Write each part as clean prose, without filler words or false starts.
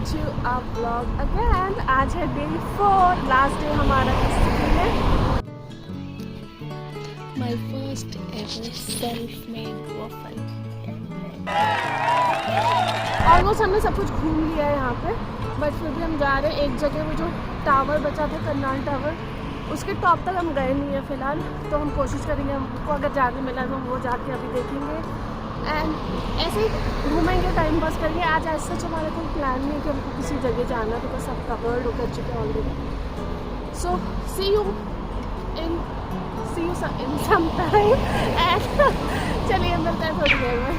To our vlog again. आज है day 4, last day हमारा इस सिटी में। My first ever self made waffle. Almost हमने सब कुछ घूम लिया है यहाँ पे, बट फिर भी हम जा रहे हैं एक जगह। वो जो टावर बचा था, करनाल टावर, उसके टॉप तक हम गए नहीं है फ़िलहाल। तो हम कोशिश करेंगे, हमको अगर जाके मिला तो हम वो जाके अभी देखेंगे एंड ऐसे ही घूमेंगे, टाइम पास करेंगे। आज ऐसा हमारा कोई प्लान नहीं है कि हमको किसी जगह जाना है, बिकॉज सब कवर्ड हो कर चुके हैं already. So see you in some time and चलिए मिलते हैं थोड़ी देर में।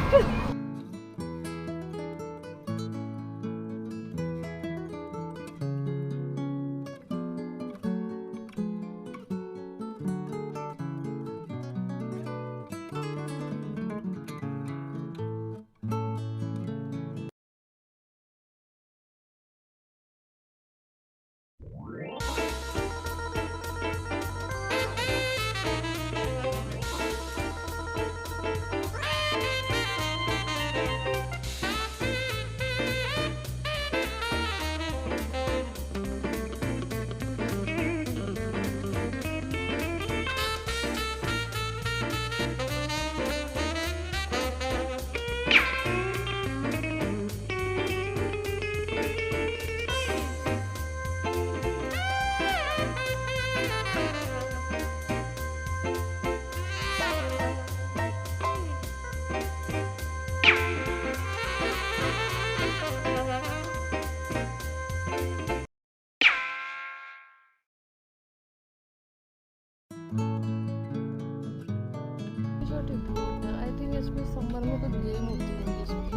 आई थिंक इसमें समर में कुछ गेम होती है इसमें।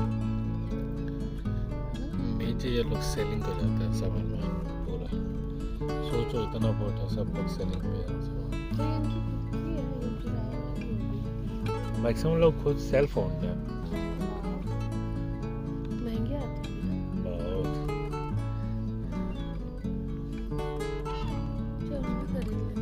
नीचे ये लोग सेलिंग कर जाते हैं समर में पूरा। सोचो इतना बोट है, सब लोग सेलिंग पे मैक्सिमम लोग खुद सेल्फ ओन है। महंगे आते हैं बहुत। चलो खरीद लें।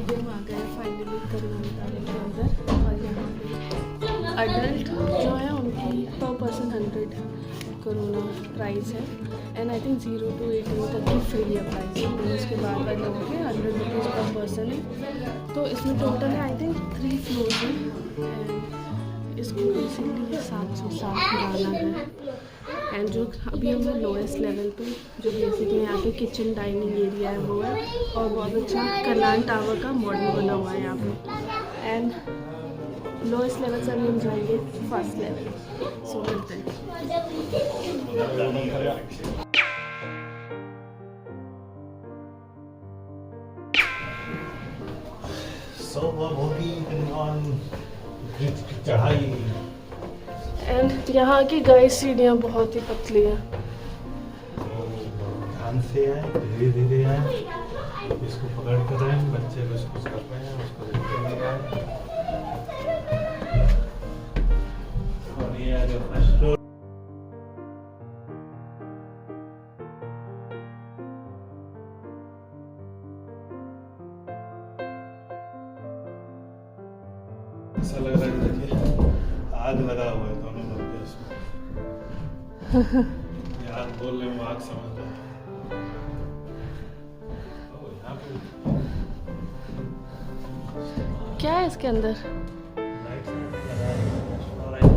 हम आ गए फाइनली करनाल टावर के अंदर। और यहाँ पे अडल्ट जो है उनकी पर पर्सन 100 कोरोना प्राइस है एंड आई थिंक 0 to 18 तक की फ्री है प्राइस। उसके बाद वाले लोगों के 100 रुपीज़ पर पर्सन है। तो इसमें टोटल है आई थिंक 3 फ्लोर्स हैं एंड इसको बेसिकली 700 साल पुराना है। एंड जो अभी हम लोएस्ट लेवल पे, जो बेसिकली यहाँ पे किचन डाइनिंग एरिया है वो है, और बहुत अच्छा करनाल टावर का मॉडल बना हुआ है यहाँ पे। एंड लोएस्ट लेवल से अभी हम जाएंगे फर्स्ट लेवल। सो मिलते हैं। So working on चढ़ाई। एंड यहाँ की गाइस सीढ़ियाँ बहुत ही पतली हैं। ध्यान से आए, धीरे धीरे आए, इसको पकड़ कर आए, बच्चे को इसको कर रहे हैं, उसको देखते हुए आए। और ये आ जो फर्स्ट फ्लोर। ऐसा लग रहा है देखिए आग लगा हुआ है दोनों लोग के इसमें। यार बोल रहे हो आग समझ रहे क्या है इसके अंदर?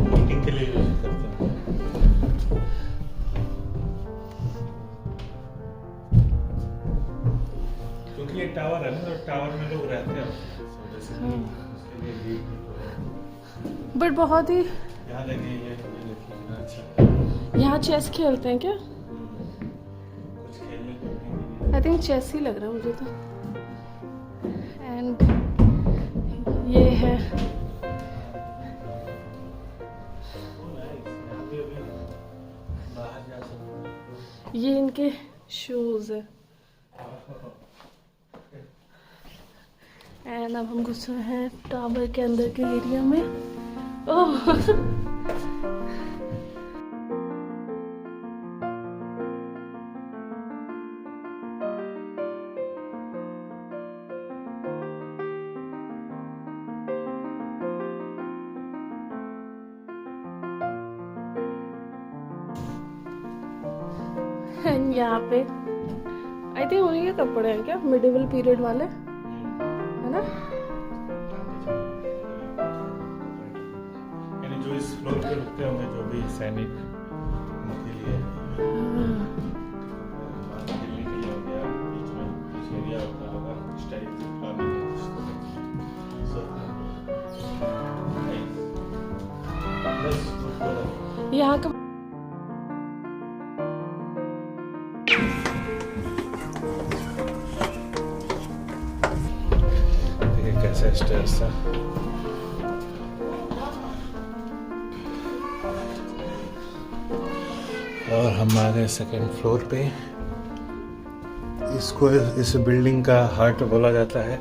मीटिंग के लिए यूज करते हैं। क्योंकि ये टावर है ना, तो टावर में लोग रहते हैं उसके लिए। बट बहुत ही यहाँ लगे ये अच्छा। यहाँ चेस खेलते हैं क्या? कुछ खेलने को आई थिंक चेस ही लग रहा है मुझे तो। एंड ये है ये इनके शूज है। एंड अब हम घुस रहे हैं टावर के अंदर के एरिया में। ओह एंड यहाँ पे आई थिंक उन्हीं के कपड़े हैं क्या, मिडिवल पीरियड वाले, है ना? यानी जो इस फ्लोर पे रुकते होंगे, जो भी सैनिक उनके लिए खेलने के लिए हो गया, बीच में कुछ एरिया होता होगा स्टाइल प्लानिंग यहाँ का कैसे स्टेयर्स है। और हम आ गए सेकेंड फ्लोर पे। इसको इस बिल्डिंग का हार्ट बोला जाता है।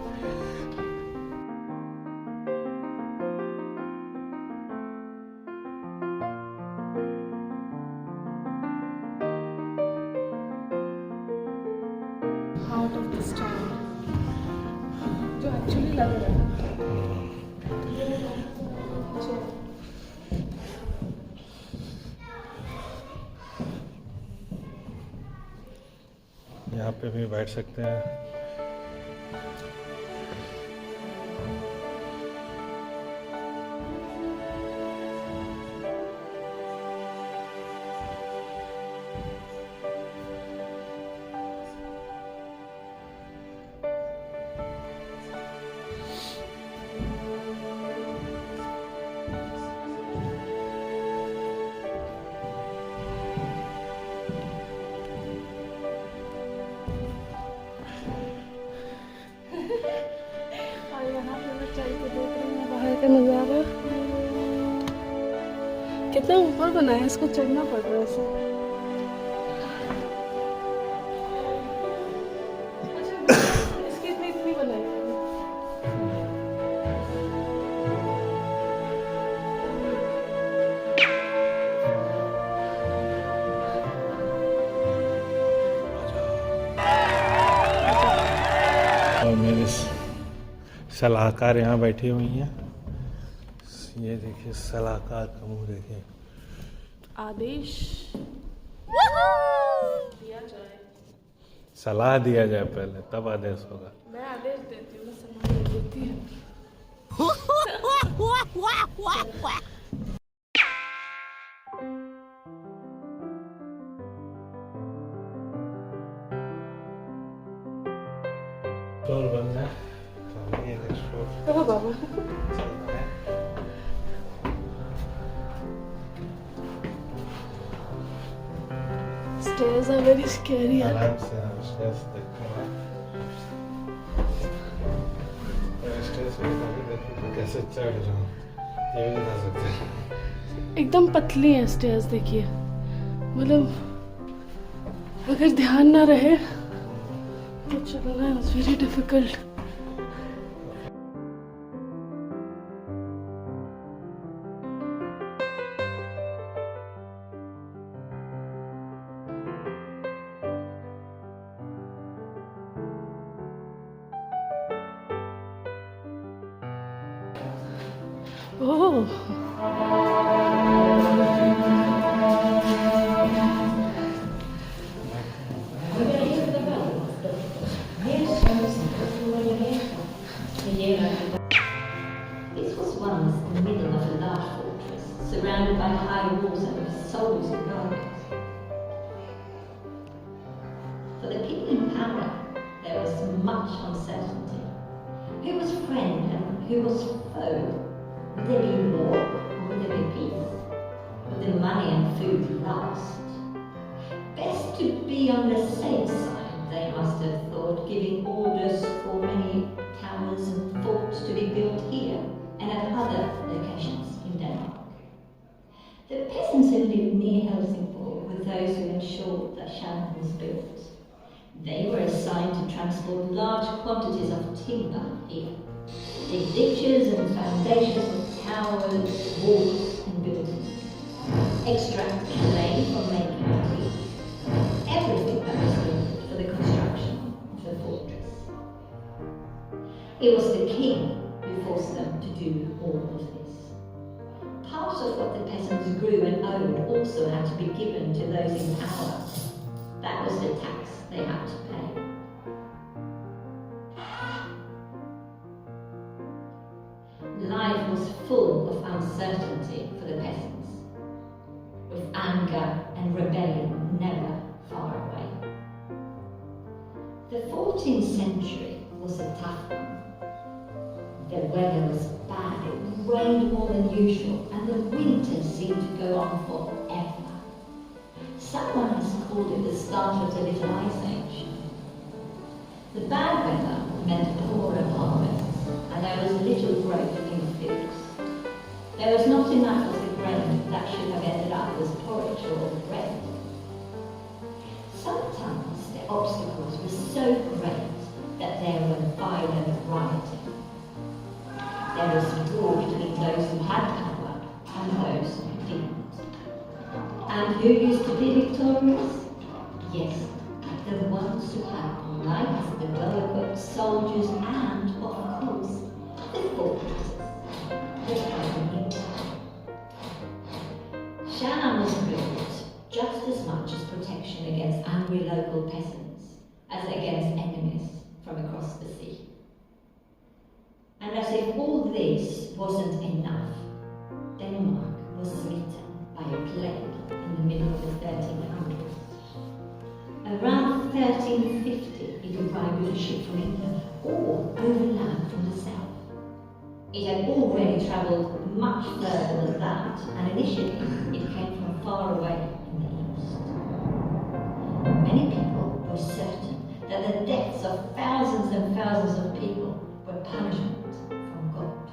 आउट ऑफ दिस टाइम जो एक्चुअली लग रहा है। यहाँ पे भी बैठ सकते हैं। का नज़ारा कितना ऊपर बना है, इसको चढ़ना पड़ रहा है ऐसे। इसकी इतनी बनाई है। और मेरे सलाहकार यहाँ बैठी हुई हैं। ये देखिए सलाहकार का मुंह देखिए। आदेश दिया जाए, सलाह दिया जाए पहले, तब आदेश होगा। मैं आदेश देती हूँ, मैं सलाह नहीं देती है। फ्लोर बन जाए तो ये नेक्स्ट फ्लोर बाबा चलना है। Stairs are very scary. आराम से हम स्टेयर्स देखते हैं। स्टेयर्स पे देखिए कैसे चढ़ रहा हूँ, ये भी दिखा सकते हैं। एकदम पतली है स्टेयर्स, देखिए, मतलब अगर ध्यान ना रहे तो चलना is very difficult. Oh This was once in the middle of a large fortress, surrounded by high walls and with soldiers and guards. For the people in power, there was much uncertainty. Who was friend and who was foe? Would there be war or would there be peace? Would the money and food last? Best to be on the safe side, they must have thought, giving orders for many towns towers and forts to be built here and at other locations in Denmark. The peasants who lived near Helsinborg were those who ensured that Kärnan was built. They were assigned to transport large quantities of timber here, dig ditches and foundations of towers, walls and buildings, extract clay for making brick, everything that was needed for the construction of the fortress. It was the king who forced them to do all of this. Part of what the peasants grew and owned also had to be given to those in power. That was the tax they had to pay. Life was full of uncertainty for the peasants, with anger and rebellion never far away. The 14th century was a tough one. The weather was bad, it rained more than usual, and the winter seemed to go on forever. Someone has called it the start of the Little Ice Age. The bad weather meant poorer harvests, and there was little growth in the fields. There was not enough of the grain that should have ended up as porridge or bread. Sometimes the obstacles were so great that there were violent rioting. There was war between those who had power and those who didn't. And who used to be victorious? Yes, the ones who had knights, the well-equipped soldiers, and, of course, the fortresses, the fighting empire. Kärnan was built just as much as protection against angry local peasants as against enemies from across the sea. And as if all this wasn't enough, Denmark was smitten by a plague in the middle of the 1300s. Around 1350, it arrived with a ship from England or overland from the south. It had already travelled much further than that, and initially it came from far away in the east. Many people were certain that the deaths of thousands and thousands of people were punishment from God.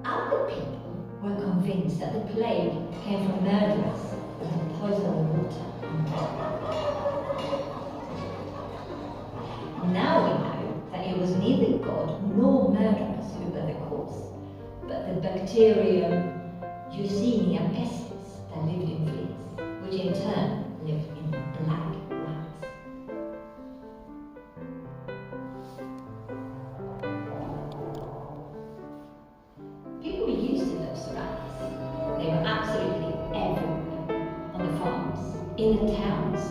Other people were convinced that the plague came from murderers who had poisoned water and blood. Now we know that it was neither God nor murderers who were the cause, but the bacterium Yersinia pestis that lived in fleas, which in turn lived in black rats. People were used to those rats. They were absolutely everywhere, on the farms, in the towns.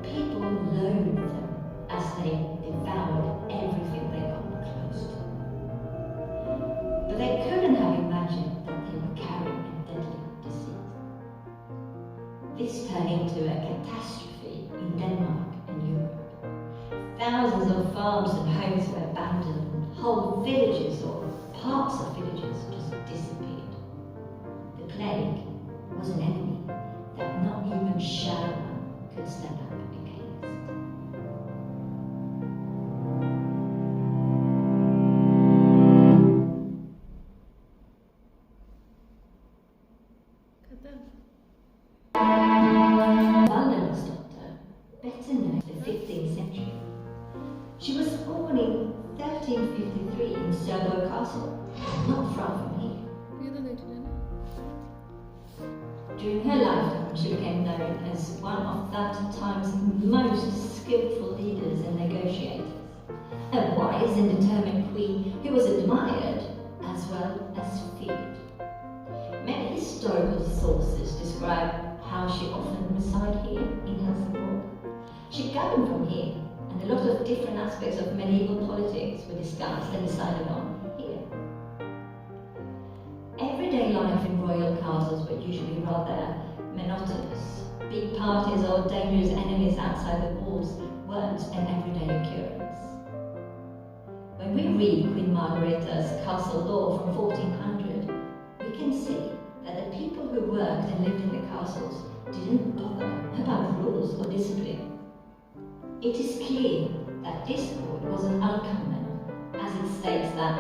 People loathed them as they devoured everything they got close to. But they couldn't have imagined that they were carrying a deadly disease. This turned into a catastrophe in Denmark and Europe. Thousands of farms and homes were abandoned, and whole villages or parts of villages just disappeared. The plague was an enemy that not even Kärnan could stand up against. Valdemars's daughter, better known in the 15th century. She was born in 1353 in Helsinborg Castle, not far from here. During her lifetime, she became known as one of that time's most skillful leaders and negotiators, a wise and determined queen who was admired as well as feared. Many historical sources describe how she often resided here in Helsinborg. She governed from here, and a lot of different aspects of medieval politics were discussed and decided on here. Everyday life in royal castles were usually rather monotonous. Big parties or dangerous enemies outside the walls weren't an everyday occurrence. When we read Queen Margareta's castle law from 1400, we can see that the people who worked and lived in the castles didn't bother about rules or discipline. It is clear that discord wasn't uncommon as it states that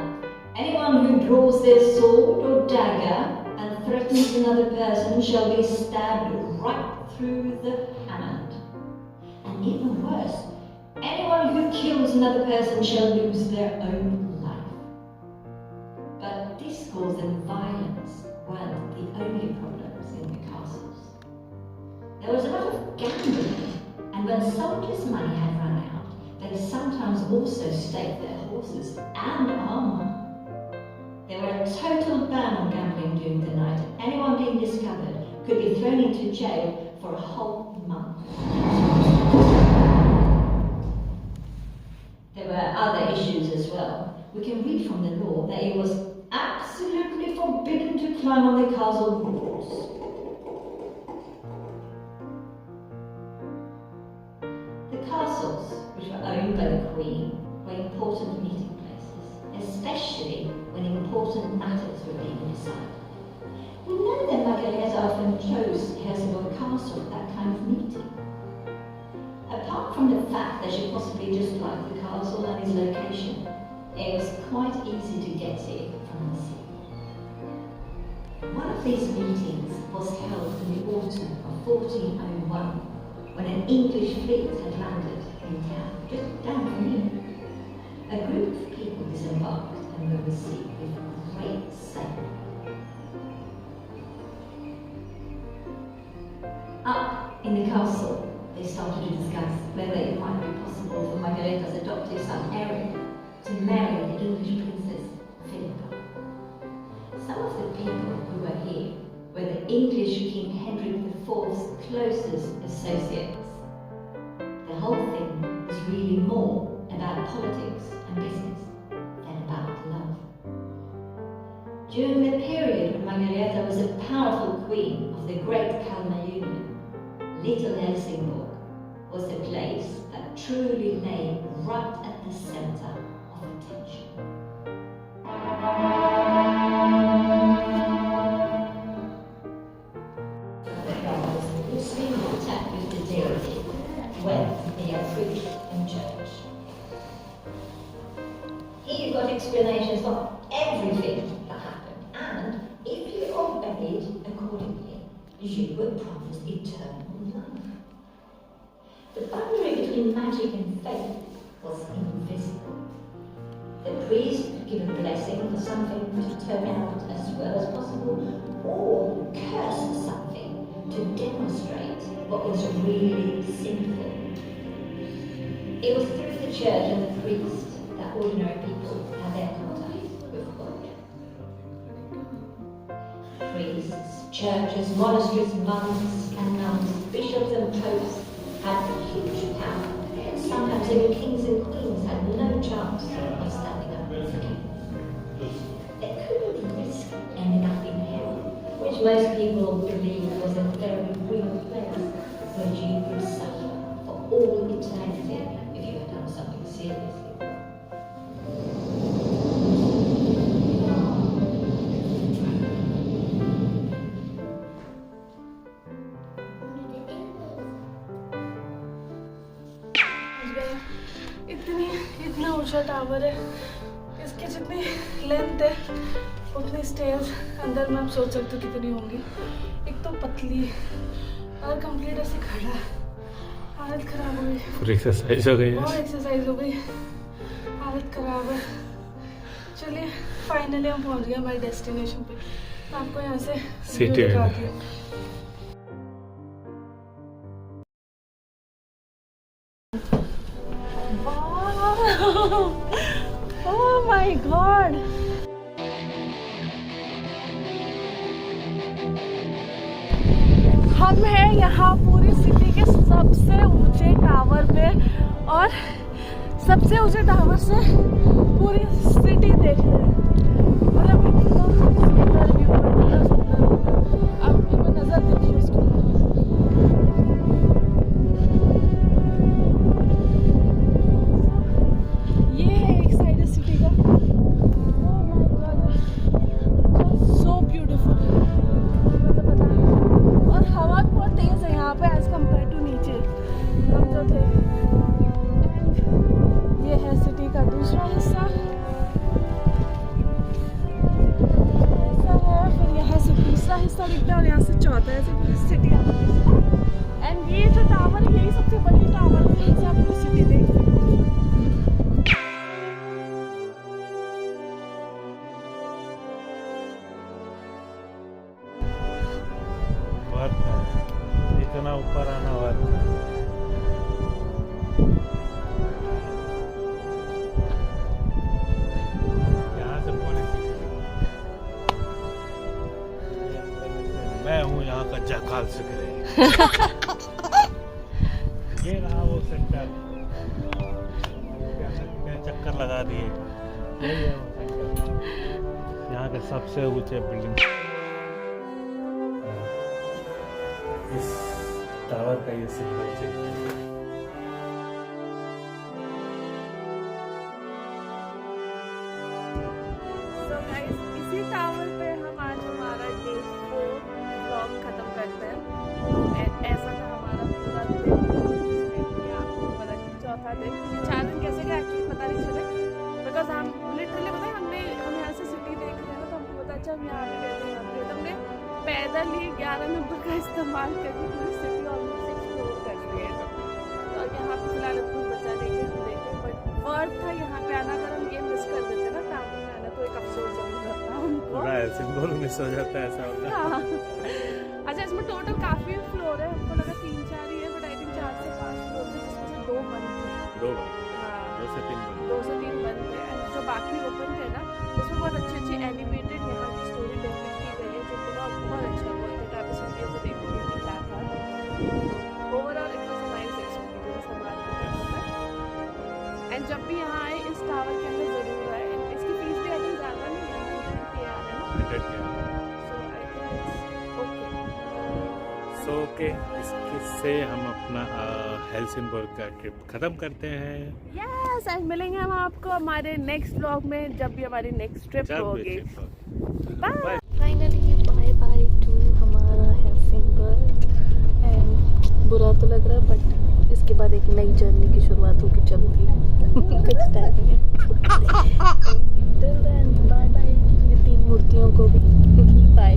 anyone who draws their sword or dagger and threatens another person shall be stabbed right through the hand. And even worse, anyone who kills another person shall lose their own life. But discourse and violence weren't the only problems in the castles. There was a lot of gambling, and when soldiers' money had run out, they sometimes also staked their horses and armour. There were a total ban on gambling during the night, and anyone being discovered could be thrown into jail for a whole month. There were other issues as well. We can read from the law that it was absolutely forbidden to climb on the castle walls. The castles, which were owned by the Queen, were important meeting places, especially when important matters were being decided. We know that Margareta often chose Helsinborg Castle for that kind of meeting. Apart from the fact that she possibly just liked the castle and its location, it was quite easy to get to from the sea. One of these meetings was held in the autumn of 1401, when an English fleet had landed in town, just down from here. A group of people disembarked and were received with great sail. Up in the castle, they started to discuss whether it might be possible for Margareta's adoptive son Eric to marry the English princess Philippa. Some of the people who were here were the English King Henry IV's closest associates. The whole thing was really more about politics and business than about love. During the period when Margareta was a powerful queen of the great Kärnan Union, Little Helsinborg was the place that truly lay right at the centre of attention. The was in contact with the deity when they had preached in church. Here you've got explanations for everything that happened, and if you obeyed accordingly, you were promised eternal life. The boundary between magic and faith was invisible. The priest could give a blessing for something to turn out as well as possible, or curse something to demonstrate what was really sinful. It was through the church and the priest that ordinary people had their contact with God. Priests, churches, monasteries, monks and nuns, bishops and popes had huge power, and sometimes even kings and queens had no chance of standing up for the king. They couldn't risk ending up in hell, which most people believe was a very real place where you would suffer for all eternity if you had done something serious. इतना ऊंचा tower है, इसकी जितनी length है उतनी stairs अंदर में आप सोच सकते हो कितनी होंगी। एक तो पतली और कंप्लीट ऐसे खड़ा, हालत खराब हो गई। पूरी एक्सरसाइज हो गई है। और एक्सरसाइज हो गई, हालत खराब है। चलिए फाइनली हम पहुंच गए हमारे डेस्टिनेशन पे। तो आपको यहाँ से व्यू दिखाती हूँ। Oh my God! हम हैं यहाँ पूरी सिटी के सबसे ऊंचे टावर पे, और सबसे ऊंचे टावर से पूरी सिटी देख रहे हैं। मतलब इतना सुंदर व्यू है, इतना सुंदर व्यू है। आप एक बार नजर देखिए उसको। ये है एक साइड है सिटी का। Oh my God! So beautiful. मतलब पता नहीं। और हवा बहुत तेज है यहाँ पे एज कम्पेयर टू नीचे हम जो थे। एंड ये है सिटी का दूसरा हिस्सा। टावर है, यही सबसे बड़ी टावर है जहाँ से आप पूरी सिटी देख सकते हो। इतना ऊपर आना वर्थ है। यहाँ से पूरी मैं हूँ यहाँ का जाकाल सिकरे। ये रहा वो सेंटर, चक्कर लगा दिए। यही है वो सेंटर, यहाँ के सबसे ऊंचे बिल्डिंग। इस टावर का ये सिंबल चाहिए। So guys, इसी टावर पे हम आज हमारा डे 4 व्लॉग खत्म करते हैं। ऐसा था हमारा पूरा दिन, आपको पता कि चौथा दिन, 4 दिन कैसे गए एक्चुअली पता नहीं चले, बिकॉज हम लिटरली पता है हम यहाँ से सिटी देख रहे हैं ना, तो हमको पता अच्छा हम यहाँ पे गए थे, यहाँ पे हमने पैदल ही 11 नंबर का इस्तेमाल करके पूरी सिटी ऑलमोस्ट एक्सप्लोर कर लिए हैं। तो यहाँ पे फिलहाल कुछ बचा नहीं है, हम देखें, बट वर्थ था यहाँ पे आना। अगर हम ये मिस कर देते ना टाउन में आना, तो एक अफसोस जरूर रहता हमको। पूरा सिंबल मिस हो जाता है, ऐसा होता है। हाँ। अच्छा, इसमें टोटल काफी फ्लोर है, हमको लगा 3-4 ही है, बट आई थिंक 4 से 5 फ्लोर थे, जिसमें से 2 बंद थे। 2 हाँ, से 3 बंद। 2 से 3 बंद थे, और जो बाकी ओपन थे ना, उसमें बहुत अच्छी अच्छी एनिमेटेड यहाँ की स्टोरी टेलिंग की गई है, जो बहुत अच्छा बोलते थे। आप इस वीडियो को देखोगे कि क्या था। Overall it was a nice experience हमारा। एंड जब भी यहाँ आए इस टावर के अंदर जरूर आए। इसकी फीस भी आई थिंक ज़्यादा नहीं है, 100 के है ना, 100 के। So I think it's okay. So okay, इससे हम अपना हेल्सिंबर्ग का ट्रिप खत्म करते हैं। यस, एंड मिलेंगे हम आपको हमारे नेक्स्ट व्लॉग में, जब भी हमारी नेक्स्ट ट्रिप होगी। Bye. Finally bye bye to हमारा हेल्सिंबर्ग। एंड बुरा तो लग रहा है, बट इसके बाद एक नई जर्नी की शुरुआत होगी जल्दी। कुछ टाइम है। टिल देन बाय बाय ये 3 मूर्तियों को भी बाय।